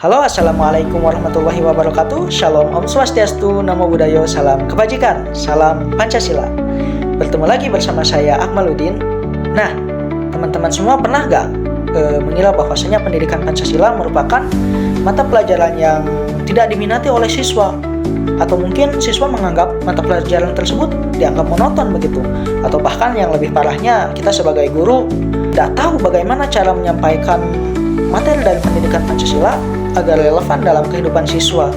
Halo, Assalamualaikum warahmatullahi wabarakatuh. Shalom, Om Swastiastu, Namo Buddhaya, salam kebajikan, salam Pancasila. Bertemu lagi bersama saya Akmaluddin. Nah, teman-teman semua pernah gak mengira bahwasanya pendidikan Pancasila merupakan mata pelajaran yang tidak diminati oleh siswa? Atau mungkin siswa menganggap mata pelajaran tersebut dianggap monoton begitu? Atau bahkan yang lebih parahnya, kita sebagai guru tidak tahu bagaimana cara menyampaikan materi dari pendidikan Pancasila agar relevan dalam kehidupan siswa.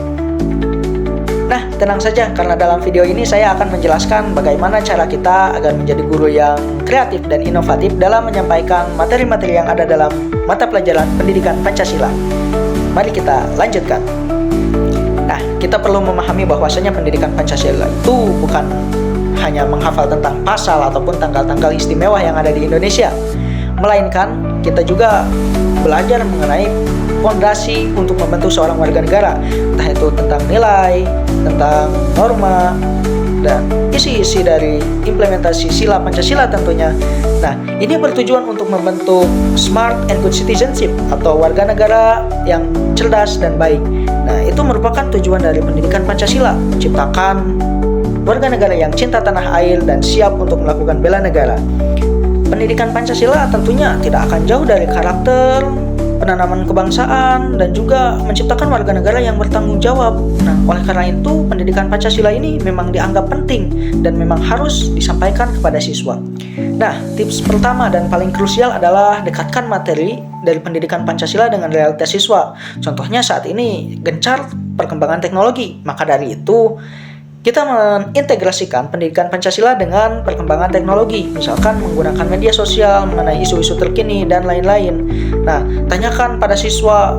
Nah, tenang saja, karena dalam video ini saya akan menjelaskan bagaimana cara kita agar menjadi guru yang kreatif dan inovatif dalam menyampaikan materi-materi yang ada dalam mata pelajaran pendidikan Pancasila. Mari kita lanjutkan. Nah, kita perlu memahami bahwasanya pendidikan Pancasila itu bukan hanya menghafal tentang pasal ataupun tanggal-tanggal istimewa yang ada di Indonesia, melainkan kita juga belajar mengenai fondasi untuk membentuk seorang warga negara, entah itu tentang nilai, tentang norma, dan isi-isi dari implementasi sila Pancasila tentunya. Nah, ini bertujuan untuk membentuk smart and good citizenship atau warga negara yang cerdas dan baik. Nah, itu merupakan tujuan dari pendidikan Pancasila, menciptakan warga negara yang cinta tanah air dan siap untuk melakukan bela negara. Pendidikan Pancasila tentunya tidak akan jauh dari karakter, penanaman kebangsaan, dan juga menciptakan warga negara yang bertanggung jawab. Nah, oleh karena itu, pendidikan Pancasila ini memang dianggap penting dan memang harus disampaikan kepada siswa. Nah, tips pertama dan paling krusial adalah dekatkan materi dari pendidikan Pancasila dengan realitas siswa. Contohnya saat ini gencar perkembangan teknologi, maka dari itu kita mengintegrasikan pendidikan Pancasila dengan perkembangan teknologi, misalkan menggunakan media sosial mengenai isu-isu terkini dan lain-lain. Nah, tanyakan pada siswa,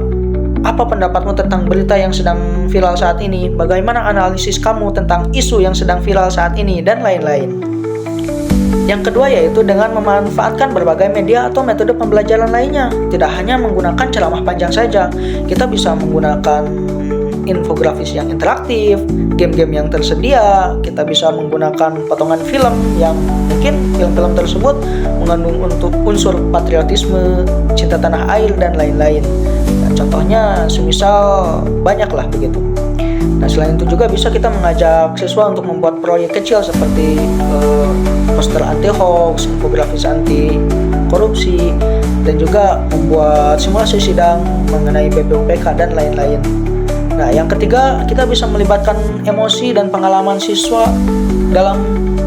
apa pendapatmu tentang berita yang sedang viral saat ini? Bagaimana analisis kamu tentang isu yang sedang viral saat ini? Dan lain-lain. Yang kedua yaitu dengan memanfaatkan berbagai media atau metode pembelajaran lainnya. Tidak hanya menggunakan ceramah panjang saja, kita bisa menggunakan infografis yang interaktif, game-game yang tersedia, kita bisa menggunakan potongan film yang mungkin film-film tersebut mengandung untuk unsur patriotisme, cinta tanah air, dan lain-lain. Nah, contohnya semisal banyaklah begitu. Nah, selain itu juga bisa kita mengajak siswa untuk membuat proyek kecil seperti poster anti-hoax, infografis anti-korupsi, dan juga membuat simulasi sidang mengenai BPUPK dan lain-lain. Nah, yang ketiga, kita bisa melibatkan emosi dan pengalaman siswa dalam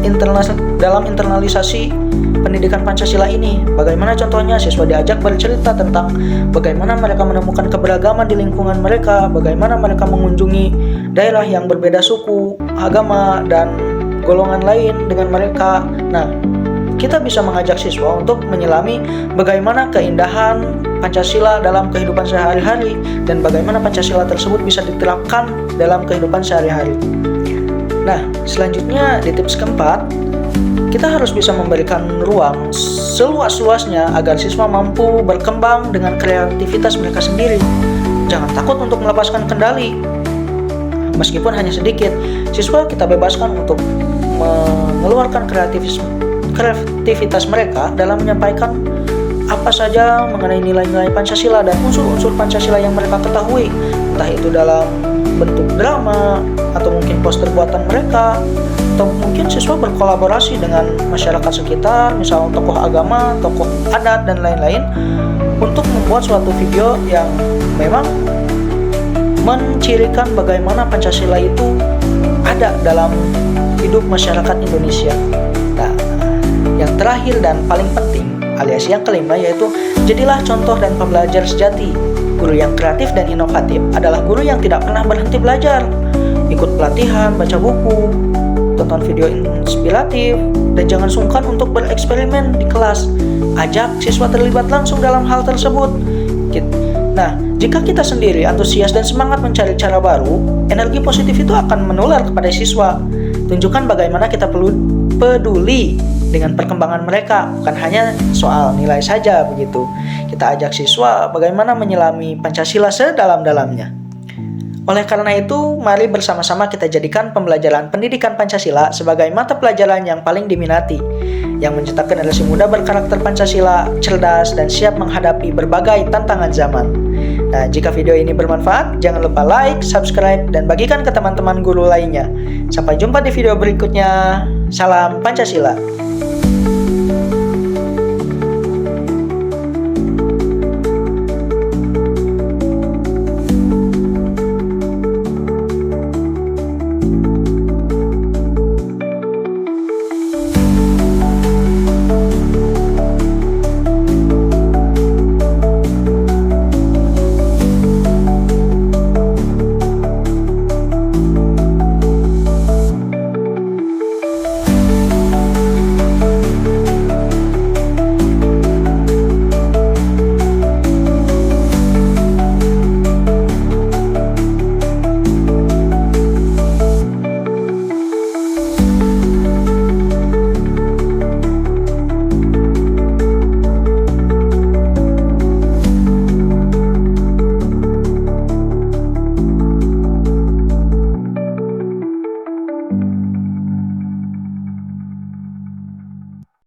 internalisasi pendidikan Pancasila ini. Bagaimana contohnya siswa diajak bercerita tentang bagaimana mereka menemukan keberagaman di lingkungan mereka, bagaimana mereka mengunjungi daerah yang berbeda suku, agama, dan golongan lain dengan mereka. Nah, kita bisa mengajak siswa untuk menyelami bagaimana keindahan Pancasila dalam kehidupan sehari-hari dan bagaimana Pancasila tersebut bisa diterapkan dalam kehidupan sehari-hari. Nah, selanjutnya di tips keempat, kita harus bisa memberikan ruang seluas-luasnya agar siswa mampu berkembang dengan kreativitas mereka sendiri. Jangan takut untuk melepaskan kendali. Meskipun hanya sedikit, siswa kita bebaskan untuk mengeluarkan kreativitas mereka dalam menyampaikan apa saja mengenai nilai-nilai Pancasila dan unsur-unsur Pancasila yang mereka ketahui, entah itu dalam bentuk drama atau mungkin poster buatan mereka, atau mungkin siswa berkolaborasi dengan masyarakat sekitar, misal tokoh agama, tokoh adat, dan lain-lain, untuk membuat suatu video yang memang mencirikan bagaimana Pancasila itu ada dalam hidup masyarakat Indonesia. Nah, yang terakhir dan paling penting alias yang kelima yaitu jadilah contoh dan pembelajar sejati. Guru yang kreatif dan inovatif adalah guru yang tidak pernah berhenti belajar. Ikut pelatihan, baca buku, tonton video inspiratif, dan jangan sungkan untuk bereksperimen di kelas. Ajak siswa terlibat langsung dalam hal tersebut. Nah, jika kita sendiri antusias dan semangat mencari cara baru, energi positif itu akan menular kepada siswa. Tunjukkan bagaimana kita perlu peduli dengan perkembangan mereka, bukan hanya soal nilai saja begitu. Kita ajak siswa bagaimana menyelami Pancasila sedalam-dalamnya. Oleh karena itu, mari bersama-sama kita jadikan pembelajaran pendidikan Pancasila sebagai mata pelajaran yang paling diminati, yang mencetak generasi muda berkarakter Pancasila, cerdas, dan siap menghadapi berbagai tantangan zaman. Nah, jika video ini bermanfaat, jangan lupa like, subscribe, dan bagikan ke teman-teman guru lainnya. Sampai jumpa di video berikutnya. Salam Pancasila.